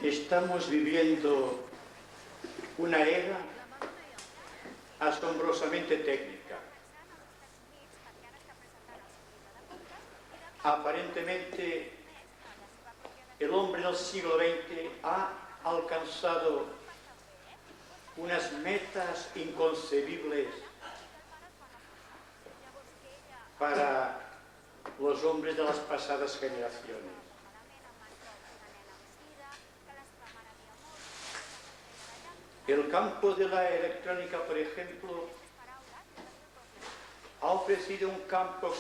Estamos viviendo una era asombrosamente técnica. Aparentemente, el hombre del siglo XX ha alcanzado unas metas inconcebibles para los hombres de las pasadas generaciones. El campo de la electrónica, por ejemplo, ha ofrecido un campo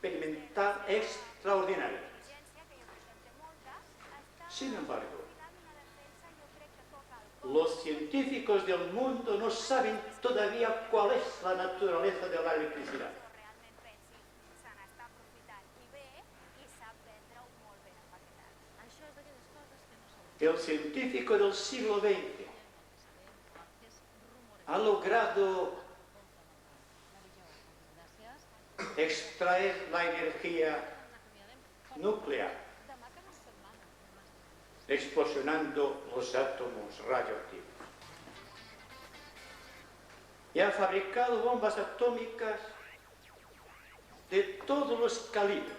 experimental extraordinario. Sin embargo, los científicos del mundo no saben todavía cuál es la naturaleza de la electricidad. El científico del siglo XX ha logrado extraer la energía nuclear, explosionando los átomos radioactivos. Y ha fabricado bombas atómicas de todos los calibres.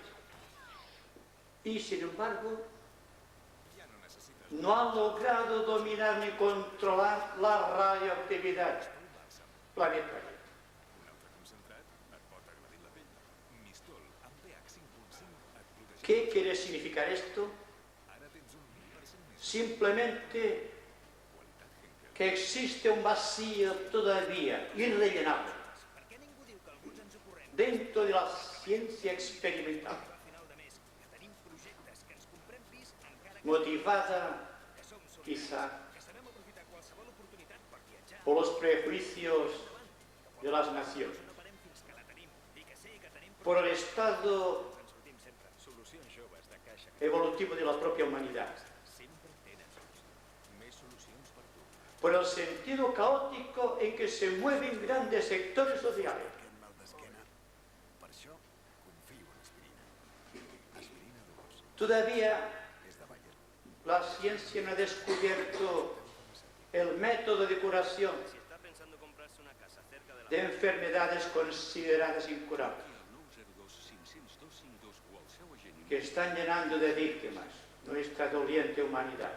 Y sin embargo, no ha logrado dominar ni controlar la radioactividad planetaria. ¿Qué quiere significar esto? Simplemente que existe un vacío todavía irrellenable dentro de la ciencia experimental, motivada quizá por los prejuicios de las naciones, por el estado evolutivo de la propia humanidad, por el sentido caótico en que se mueven grandes sectores sociales. Todavía la ciencia no ha descubierto el método de curación de enfermedades consideradas incurables, que están llenando de víctimas nuestra doliente humanidad.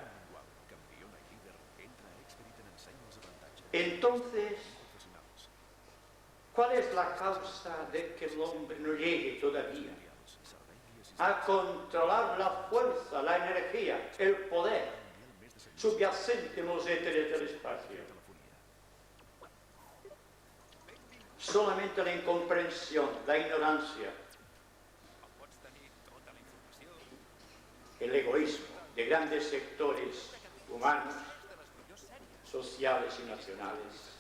Entonces, ¿cuál es la causa de que el hombre no llegue todavía a controlar la fuerza, la energía, el poder subyacente en los éteres del espacio? Solamente la incomprensión, la ignorancia, el egoísmo de grandes sectores humanos, sociales y nacionales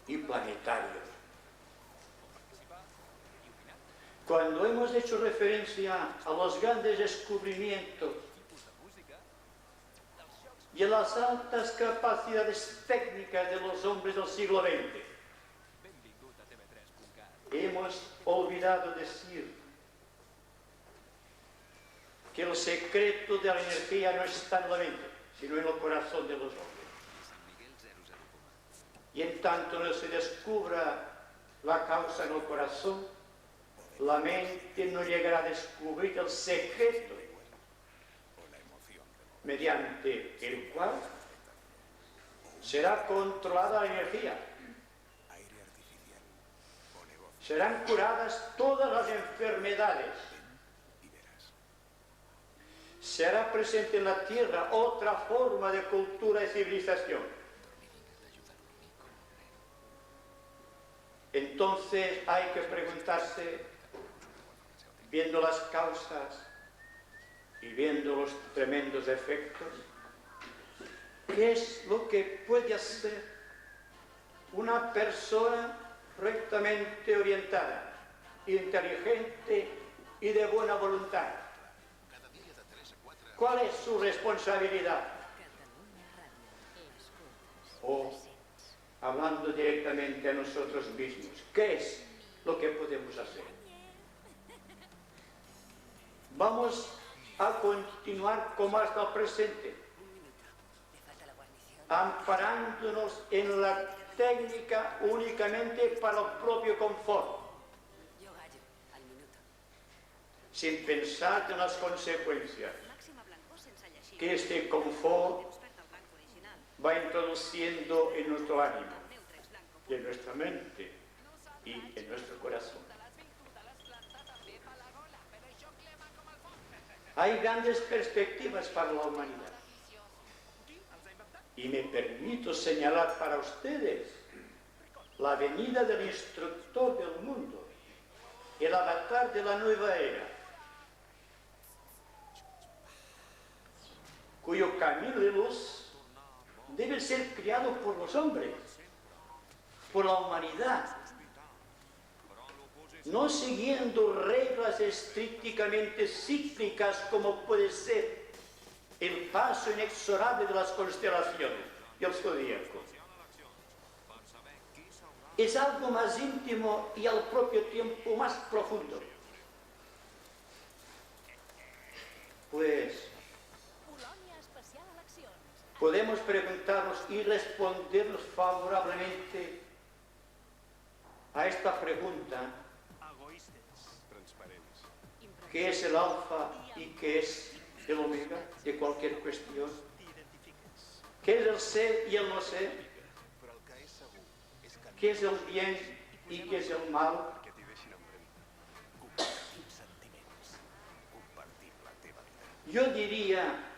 y planetarios. Cuando hemos hecho referencia a los grandes descubrimientos y a las altas capacidades técnicas de los hombres del siglo XX, hemos olvidado decir que el secreto de la energía no está en la mente, sino en el corazón de los hombres. Y en tanto no se descubra la causa en el corazón, la mente no llegará a descubrir el secreto mediante el cual será controlada la energía. Serán curadas todas las enfermedades. Se hará presente en la tierra otra forma de cultura y civilización. Entonces hay que preguntarse, viendo las causas y viendo los tremendos efectos, ¿qué es lo que puede hacer una persona rectamente orientada, inteligente y de buena voluntad? ¿Cuál es su responsabilidad? O, hablando directamente a nosotros mismos, ¿qué es lo que podemos hacer? Vamos a continuar como hasta el presente, amparándonos en la técnica únicamente para el propio confort, sin pensar en las consecuencias que este confort va introduciendo en nuestro ánimo, y en nuestra mente y en nuestro corazón. Hay grandes perspectivas para la humanidad. Y me permito señalar para ustedes la venida del instructor del mundo, el avatar de la nueva era, cuyo camino de luz debe ser criado por los hombres, por la humanidad, no siguiendo reglas estrictamente cíclicas como puede ser el paso inexorable de las constelaciones y el zodíaco. Es algo más íntimo y al propio tiempo más profundo. Pues podemos preguntarnos y respondernos favorablemente a esta pregunta: ¿qué es el alfa y qué es el omega de cualquier cuestión? ¿Qué es el ser y el no ser? ¿Qué es el bien y qué es el mal? Yo diría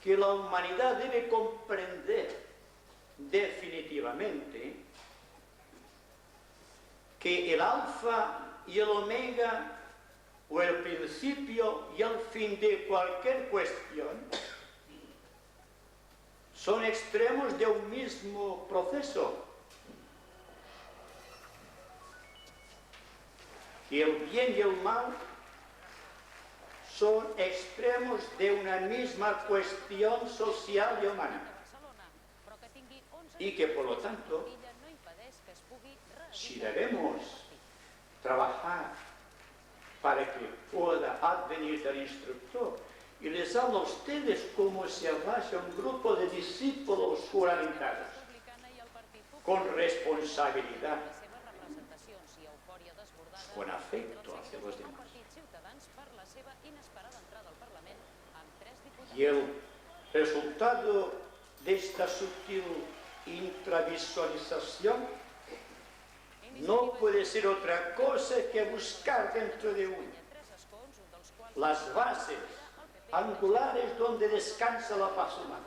que la humanidad debe comprender definitivamente que el alfa y el omega, o el principio y el fin de cualquier cuestión, son extremos de un mismo proceso. Y el bien y el mal son extremos de una misma cuestión social y humana. Y que por lo tanto, si debemos trabajar para que pueda advenir el instructor, y les hablo a ustedes como si hablase a un grupo de discípulos juramentados, con responsabilidad, con afecto hacia los demás. Y el resultado de esta sutil intravisualización no puede ser otra cosa que buscar dentro de uno las bases angulares donde descansa la paz humana.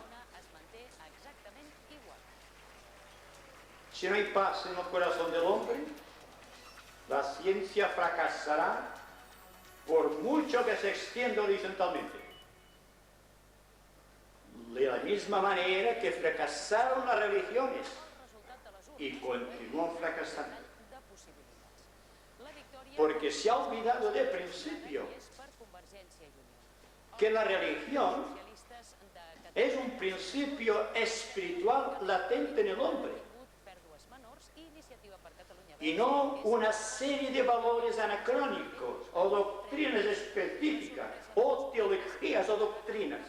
Si no hay paz en el corazón del hombre, la ciencia fracasará por mucho que se extienda horizontalmente. De la misma manera que fracasaron las religiones y continúan fracasando. Porque se ha olvidado de principio que la religión es un principio espiritual latente en el hombre y no una serie de valores anacrónicos o doctrinas específicas o teologías o doctrinas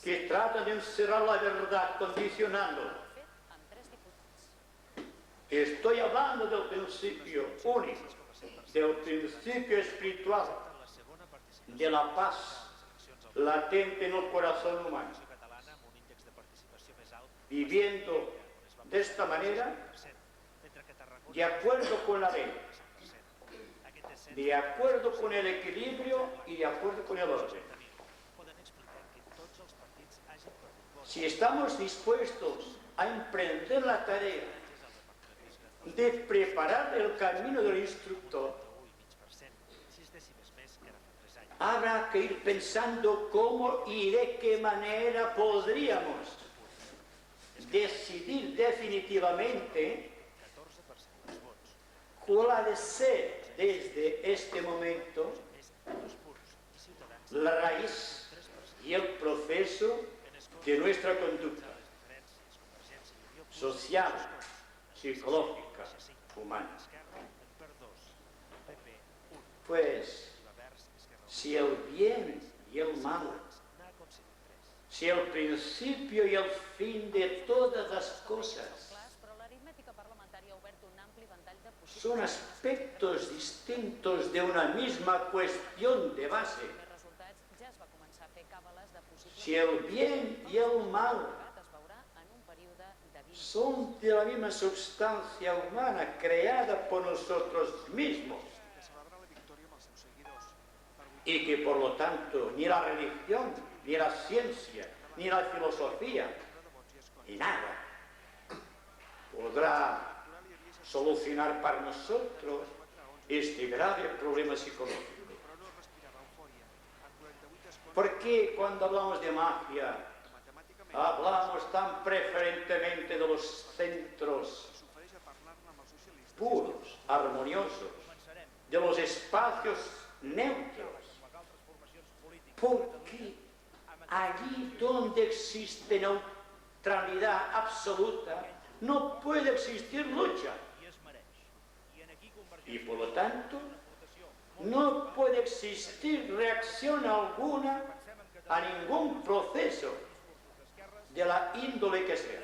que tratan de encerrar la verdad condicionándola. Estoy hablando del principio único, del principio espiritual, de la paz latente en el corazón humano. Viviendo de esta manera, de acuerdo con la ley, de acuerdo con el equilibrio y de acuerdo con el orden. Si estamos dispuestos a emprender la tarea de preparar el camino del instructor, habrá que ir pensando cómo y de qué manera podríamos decidir definitivamente cuál ha de ser desde este momento la raíz y el proceso de nuestra conducta social, psicológica, humana. Pues si el bien y el mal, si el principio y el fin de todas las cosas son aspectos distintos de una misma cuestión de base, si el bien y el mal son de la misma sustancia humana creada por nosotros mismos, y que por lo tanto ni la religión, ni la ciencia, ni la filosofía, ni nada podrá solucionar para nosotros este grave problema psicológico. Porque cuando hablamos de magia, hablamos tan preferentemente de los centros puros, armoniosos, de los espacios neutros? Porque allí donde existe neutralidad absoluta, no puede existir lucha. Y por lo tanto, no puede existir reacción alguna a ningún proceso de la índole que sea.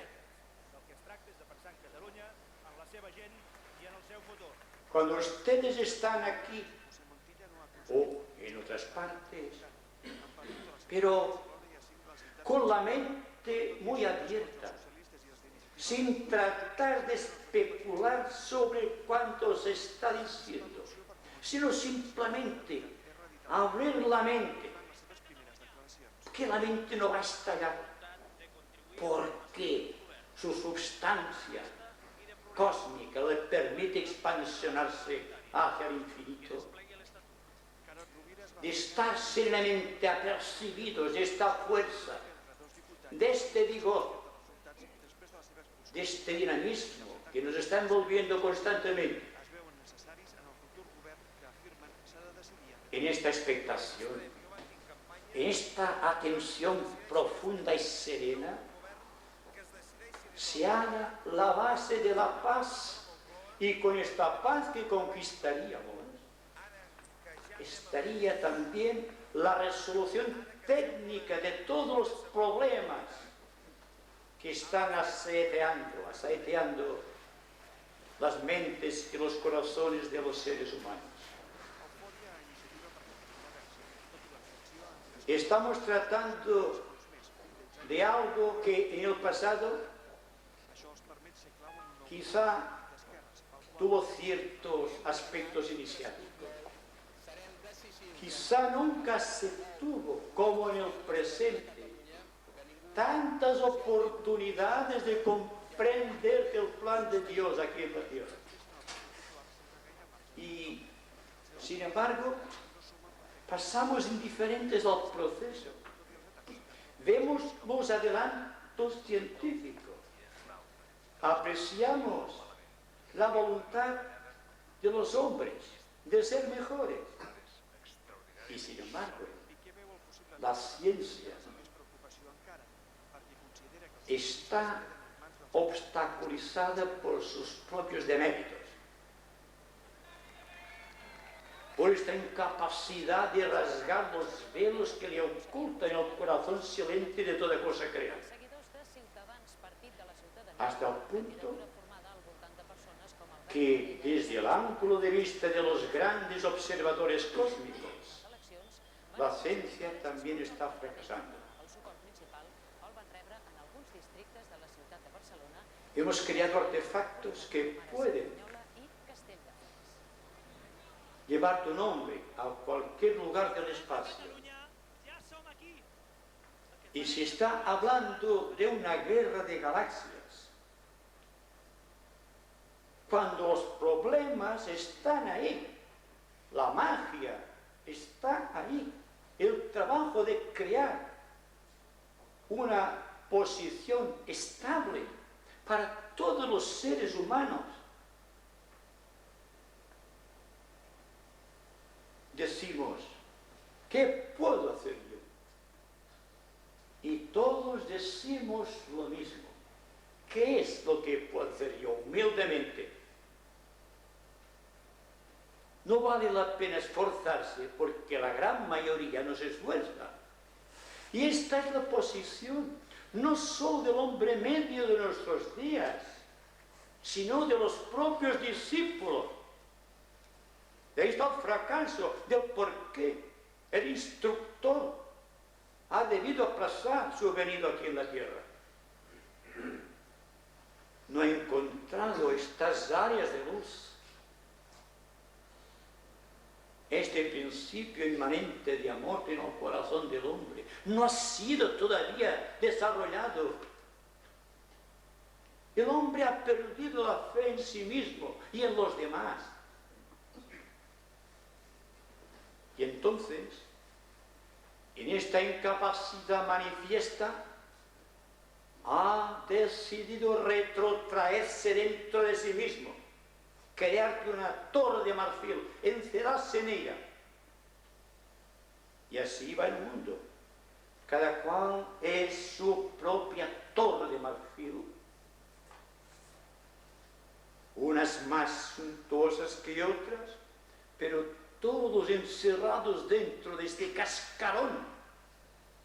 Cuando ustedes están aquí o en otras partes, pero con la mente muy abierta, sin tratar de especular sobre cuánto se está diciendo, sino simplemente abrir la mente, que la mente no va a estallar, porque su sustancia cósmica le permite expansionarse hacia el infinito, de estar serenamente apercibidos de esta fuerza, de este vigor, de este dinamismo que nos está envolviendo constantemente. En esta expectación, en esta atención profunda y serena, se halla la base de la paz, y con esta paz que conquistaríamos, estaría también la resolución técnica de todos los problemas que están asaeteando las mentes y los corazones de los seres humanos. Estamos tratando de algo que en el pasado quizá tuvo ciertos aspectos iniciáticos. Quizá nunca se tuvo, como en el presente, tantas oportunidades de comprender el plan de Dios aquí en la tierra. Y, sin embargo, pasamos indiferentes al proceso. Vemos los adelantos científicos, apreciamos la voluntad de los hombres de ser mejores. Y sin embargo, la ciencia está obstaculizada por sus propios deméritos, por esta incapacidad de rasgar los velos que le ocultan el corazón silente de toda cosa creada, hasta el punto que desde el ángulo de vista de los grandes observadores cósmicos, la ciencia también está fracasando. Hemos creado artefactos que pueden llevar tu nombre a cualquier lugar del espacio. Y se está hablando de una guerra de galaxias, cuando los problemas están ahí, la magia está ahí, el trabajo de crear una posición estable para todos los seres humanos. Decimos, ¿qué puedo hacer yo? Y todos decimos lo mismo. ¿Qué es lo que puedo hacer yo humildemente? no vale la pena esforzarse porque la gran mayoría no se esfuerza. Y esta es la posición, no solo del hombre medio de nuestros días, sino de los propios discípulos. De ahí está el fracaso del por qué el instructor ha debido aplazar su venida aquí en la tierra. No ha encontrado estas áreas de luz, este principio inmanente de amor en el corazón del hombre. No ha sido todavía desarrollado. El hombre ha perdido la fe en sí mismo y en los demás. Y entonces, en esta incapacidad manifiesta, ha decidido retrotraerse dentro de sí mismo, crear una torre de marfil, encerrarse en ella. Y así va el mundo. Cada cual es su propia torre de marfil, unas más suntuosas que otras, pero todos encerrados dentro de este cascarón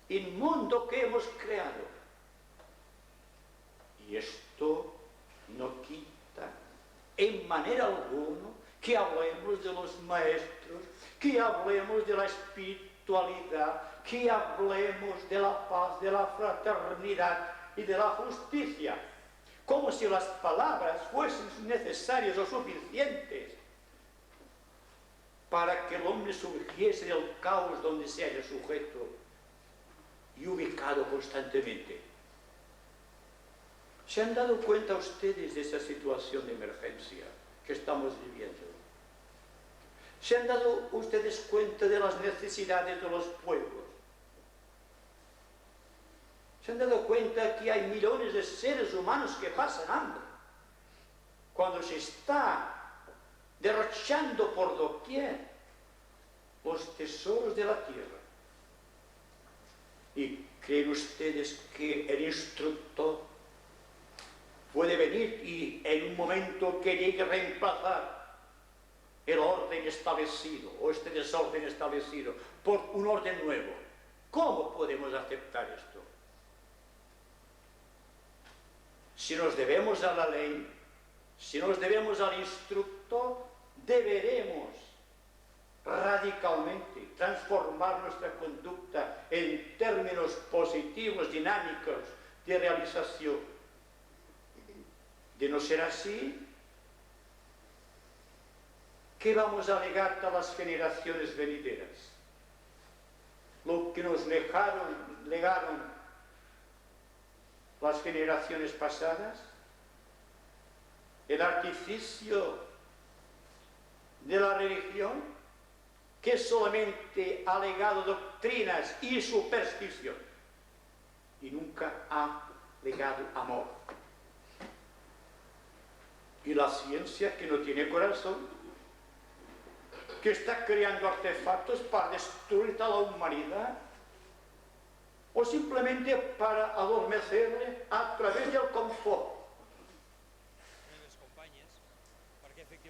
inmundo que hemos creado. Y esto no quita en manera alguna que hablemos de los maestros, que hablemos de la espiritualidad, que hablemos de la paz, de la fraternidad y de la justicia, como si las palabras fuesen necesarias o suficientes para que el hombre surgiese del caos donde se haya sujeto y ubicado constantemente. ¿Se han dado cuenta ustedes de esa situación de emergencia que estamos viviendo? ¿Se han dado ustedes cuenta de las necesidades de los pueblos? ¿Se han dado cuenta que hay millones de seres humanos que pasan hambre? Cuando se está derrochando por doquier los tesoros de la tierra. ¿Y creen ustedes que el instructor puede venir y en un momento que llegue a reemplazar el orden establecido o este desorden establecido por un orden nuevo? ¿Cómo podemos aceptar esto? Si nos debemos a la ley, si nos debemos al instructor, deberemos radicalmente transformar nuestra conducta en términos positivos, dinámicos, de realización. De no ser así, ¿qué vamos a legar a las generaciones venideras? Lo que nos legaron las generaciones pasadas, el artificio de la religión, que solamente ha legado doctrinas y superstición y nunca ha legado amor. Y la ciencia, que no tiene corazón, que está creando artefactos para destruir a la humanidad o simplemente para adormecerle a través del confort.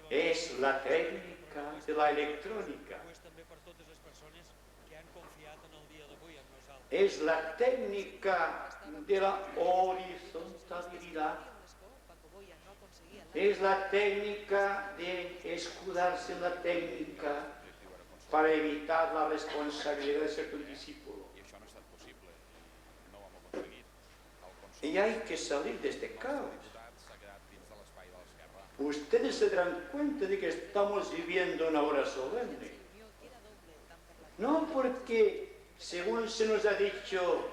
Es la técnica de la electrónica. Es la técnica de la horizontalidad. Es la técnica de escudarse en la técnica para evitar la responsabilidad de ser un discípulo. Y hay que salir de este caos. Ustedes se darán cuenta de que estamos viviendo una hora solemne. No porque, según se nos ha dicho,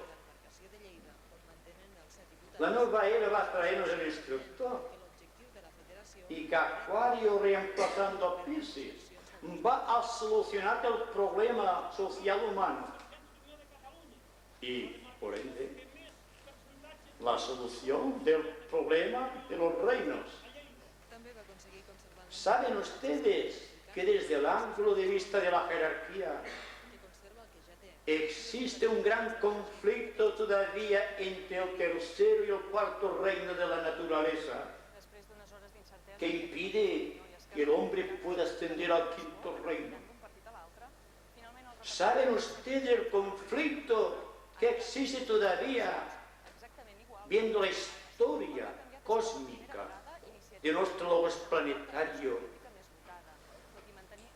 la nueva era va a traernos el instructor. Y que Acuario, reemplazando a Piscis, va a solucionar el problema social humano. Y, por ende, la solución del problema de los reinos. ¿Saben ustedes que desde el ángulo de vista de la jerarquía existe un gran conflicto todavía entre el tercero y el cuarto reino de la naturaleza, que impide que el hombre pueda ascender al quinto reino. ¿Saben ustedes el conflicto que existe todavía, viendo la historia cósmica de nuestro logos planetario,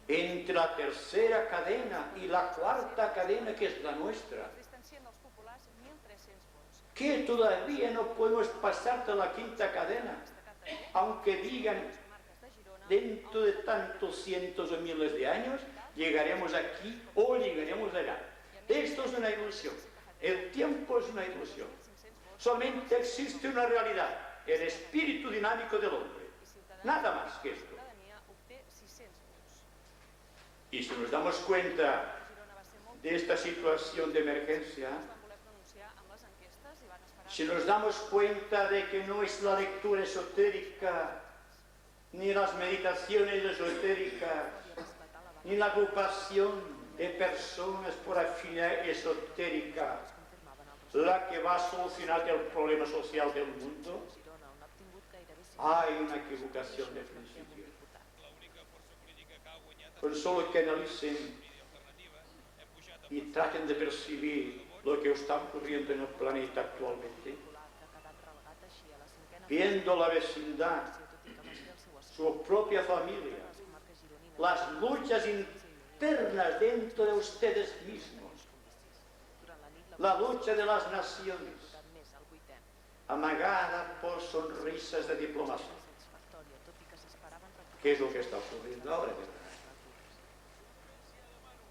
entre la tercera cadena y la cuarta cadena, que es la nuestra? Que todavía no podemos pasar de la quinta cadena, aunque digan dentro de tantos cientos o miles de años llegaremos aquí o llegaremos allá. Esto es una ilusión. El tiempo es una ilusión. Solamente existe una realidad: el espíritu dinámico del hombre. Nada más que esto. Y si nos damos cuenta de esta situación de emergencia, si nos damos cuenta de que no es la lectura esotérica, ni las meditaciones esotéricas, ni la agrupación de personas por afinidad esotérica la que va a solucionar el problema social del mundo, hay una equivocación de principio. Con solo que analicen y traten de percibir lo que está ocurriendo en el planeta actualmente, viendo la vecindad, su propia familia, las luchas internas dentro de ustedes mismos, la lucha de las naciones, amagada por sonrisas de diplomacia. ¿Qué es lo que está ocurriendo ahora?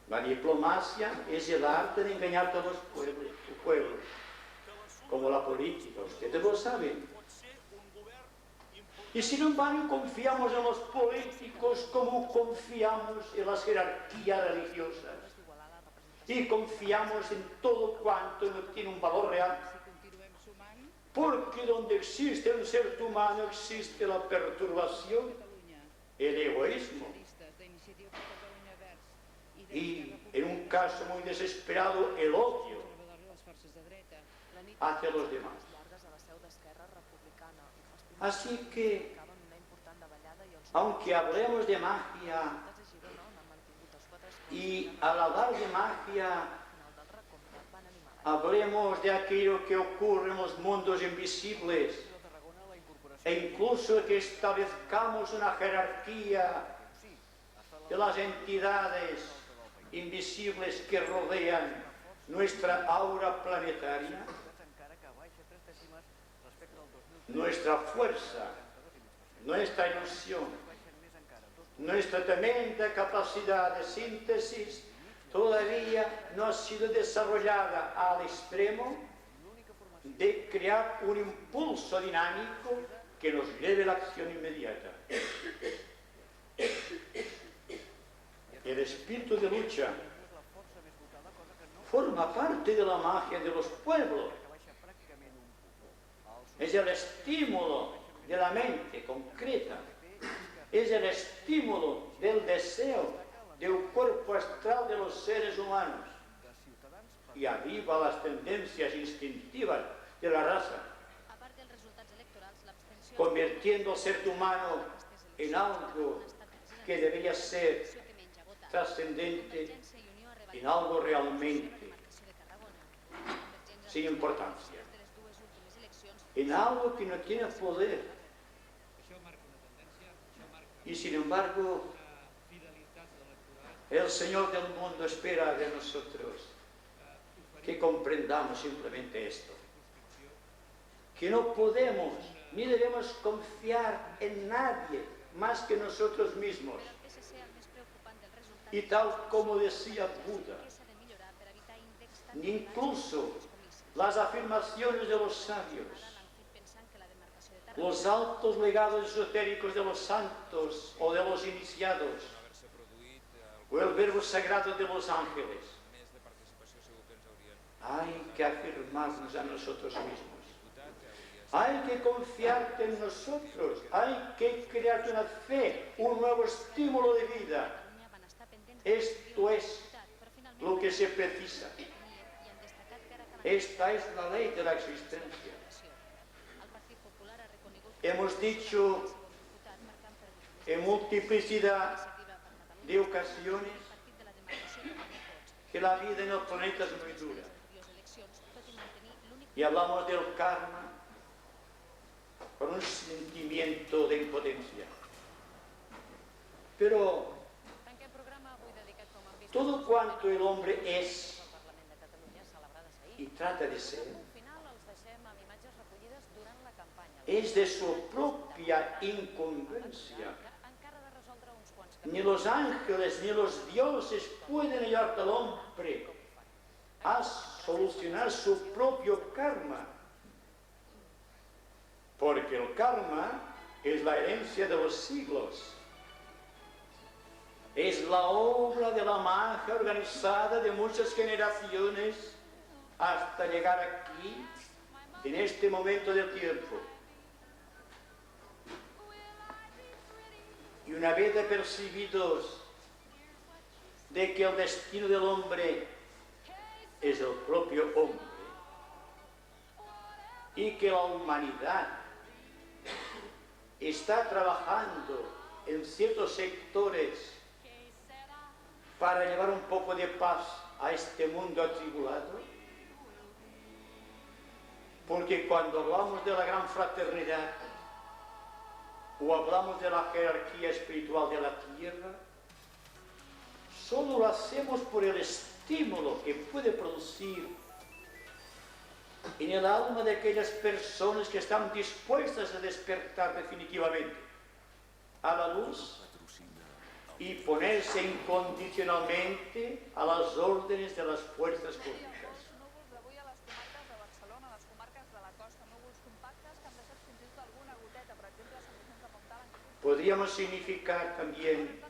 La diplomacia es el arte de engañar a todos los pueblos, como la política, ustedes lo saben. Y sin embargo confiamos en los políticos como confiamos en las jerarquías religiosas. Y confiamos en todo cuanto no tiene un valor real. Porque donde existe un ser humano existe la perturbación, el egoísmo. Y en un caso muy desesperado, el odio hacia los demás. Así que, aunque hablemos de magia, y al hablar de magia, hablemos de aquello que ocurre en los mundos invisibles, e incluso que establezcamos una jerarquía de las entidades invisibles que rodean nuestra aura planetaria, nuestra fuerza, nuestra ilusión, nuestra tremenda capacidad de síntesis todavía no ha sido desarrollada al extremo de crear un impulso dinámico que nos lleve a la acción inmediata. El espíritu de lucha forma parte de la magia de los pueblos. Es el estímulo de la mente concreta. Es el estímulo del deseo del cuerpo astral de los seres humanos. Y aviva las tendencias instintivas de la raza, convirtiendo al ser humano en algo que debería ser trascendente, en algo realmente sin importancia, en algo que no tiene poder. Y sin embargo, el Señor del mundo espera de nosotros que comprendamos simplemente esto, que no podemos ni debemos confiar en nadie más que nosotros mismos. Y tal como decía Buda, ni incluso las afirmaciones de los sabios, los altos legados esotéricos de los santos o de los iniciados, o el verbo sagrado de los ángeles. Hay que afirmarnos a nosotros mismos. Hay que confiar en nosotros. Hay que crear una fe, un nuevo estímulo de vida. Esto es lo que se precisa. Esta es la ley de la existencia. Hemos dicho en multiplicidad de ocasiones que la vida en el planeta es muy dura. Y hablamos del karma con un sentimiento de impotencia. Pero todo cuanto el hombre es y trata de ser, es de su propia incongruencia. Ni los ángeles ni los dioses pueden ayudar al hombre a solucionar su propio karma, porque el karma es la herencia de los siglos, es la obra de la magia organizada de muchas generaciones hasta llegar aquí, en este momento del tiempo. Y una vez apercibidos de que el destino del hombre es el propio hombre y que la humanidad está trabajando en ciertos sectores para llevar un poco de paz a este mundo atribulado, porque cuando hablamos de la gran fraternidad o hablamos de la jerarquía espiritual de la tierra, solo lo hacemos por el estímulo que puede producir en el alma de aquellas personas que están dispuestas a despertar definitivamente a la luz y ponerse incondicionalmente a las órdenes de las fuerzas públicas. Podríamos significar también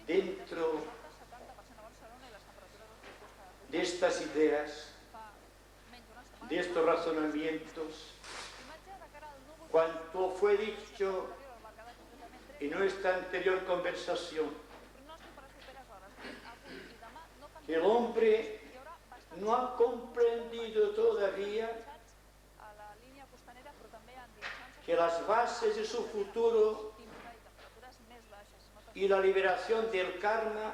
dentro de estas ideas, de estos razonamientos, cuanto fue dicho en nuestra anterior conversación, que el hombre no ha comprendido todavía que las bases de su futuro y la liberación del karma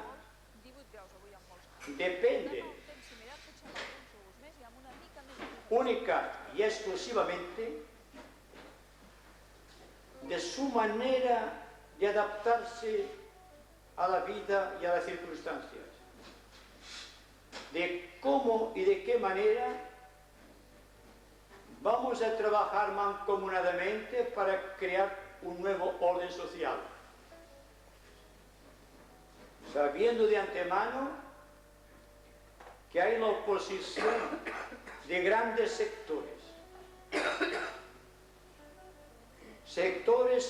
dependen única y exclusivamente de su manera de adaptarse a la vida y a las circunstancias, de cómo y de qué manera vamos a trabajar mancomunadamente para crear un nuevo orden social, sabiendo de antemano que hay la oposición de grandes sectores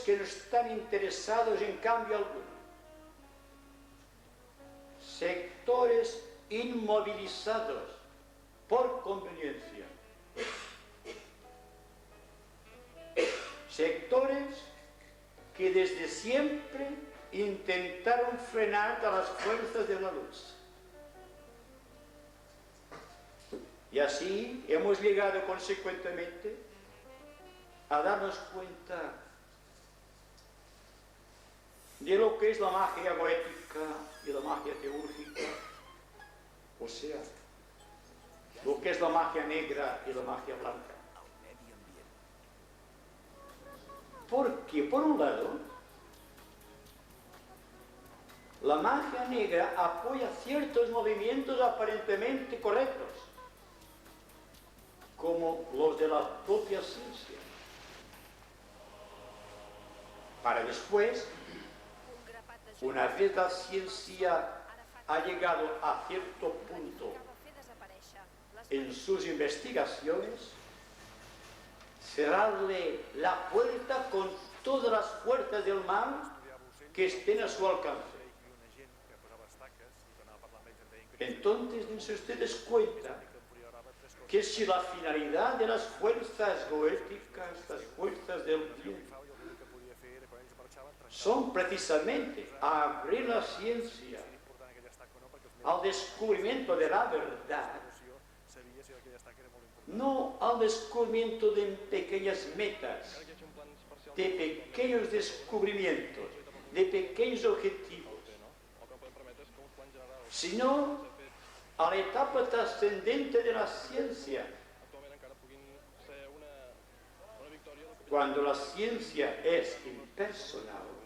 que no están interesados en cambio alguno, sectores inmovilizados por conveniencia, sectores que desde siempre intentaron frenar a las fuerzas de la luz. Y así hemos llegado consecuentemente a darnos cuenta de lo que es la magia goética y la magia teúrgica, o sea, lo que es la magia negra y la magia blanca. Porque, por un lado, la magia negra apoya ciertos movimientos aparentemente correctos, como los de la propia ciencia, para después, una vez la ciencia ha llegado a cierto punto en sus investigaciones, cerrarle la puerta con todas las fuerzas del mal que estén a su alcance. Entonces, dense ustedes cuenta que si la finalidad de las fuerzas goéticas, las fuerzas del bien, son precisamente abrir la ciencia al descubrimiento de la verdad, no al descubrimiento de pequeñas metas de pequeños descubrimientos, de pequeños objetivos, sino a la etapa trascendente de la ciencia, cuando la ciencia es impersonal.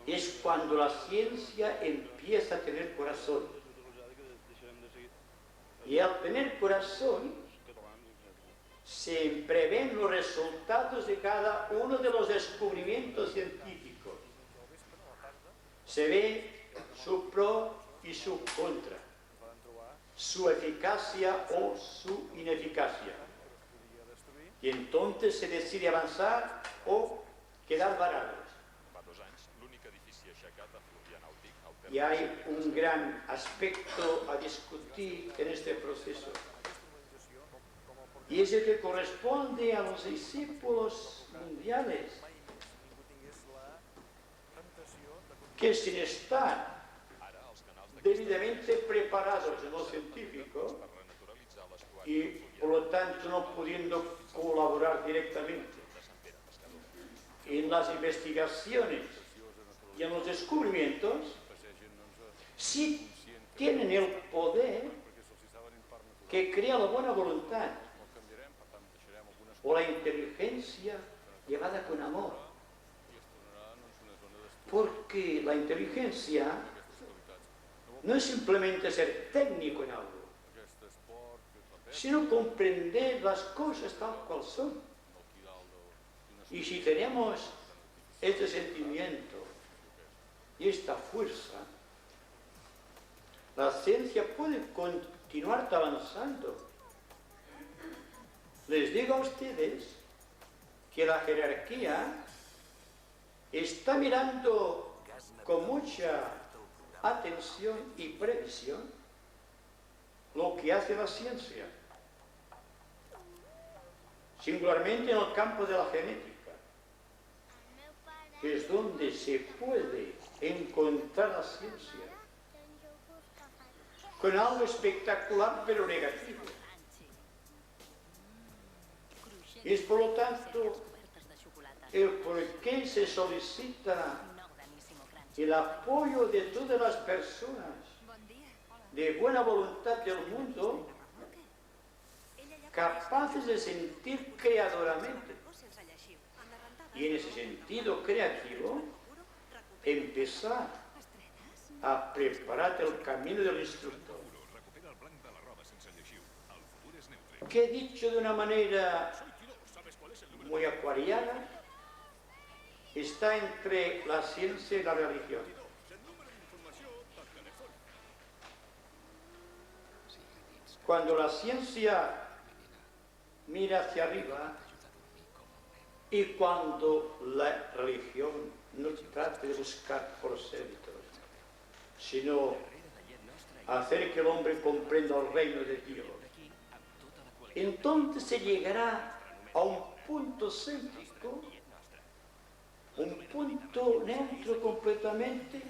Es cuando la ciencia empieza a tener corazón. Y al tener corazón, se prevén los resultados de cada uno de los descubrimientos científicos. Se ve su pro y su contra, su eficacia o su ineficacia. Y entonces se decide avanzar o quedar varados. Y hay un gran aspecto a discutir en este proceso. Y es el que corresponde a los discípulos mundiales, que sin estar debidamente preparados en lo científico y por lo tanto no pudiendo colaborar directamente en las investigaciones y en los descubrimientos, sí tienen el poder que crea la buena voluntad o la inteligencia llevada con amor. Porque la inteligencia no es simplemente ser técnico en algo, sino comprender las cosas tal cual son. Y si tenemos este sentimiento y esta fuerza, la ciencia puede continuar avanzando. Les digo a ustedes que la jerarquía está mirando con mucha atención y previsión lo que hace la ciencia, singularmente en el campo de la genética, que es donde se puede encontrar la ciencia con algo espectacular pero negativo. Y es por lo tanto el por qué se solicita el apoyo de todas las personas de buena voluntad del mundo, capaces de sentir creadoramente. Y en ese sentido creativo, empezar a preparar el camino del instructor. Que dicho de una manera muy acuariana, está entre la ciencia y la religión. Cuando la ciencia mira hacia arriba y cuando la religión no trata de buscar prosélitos, sino hacer que el hombre comprenda el reino de Dios, entonces se llegará a un punto céntrico, un punto neutro completamente,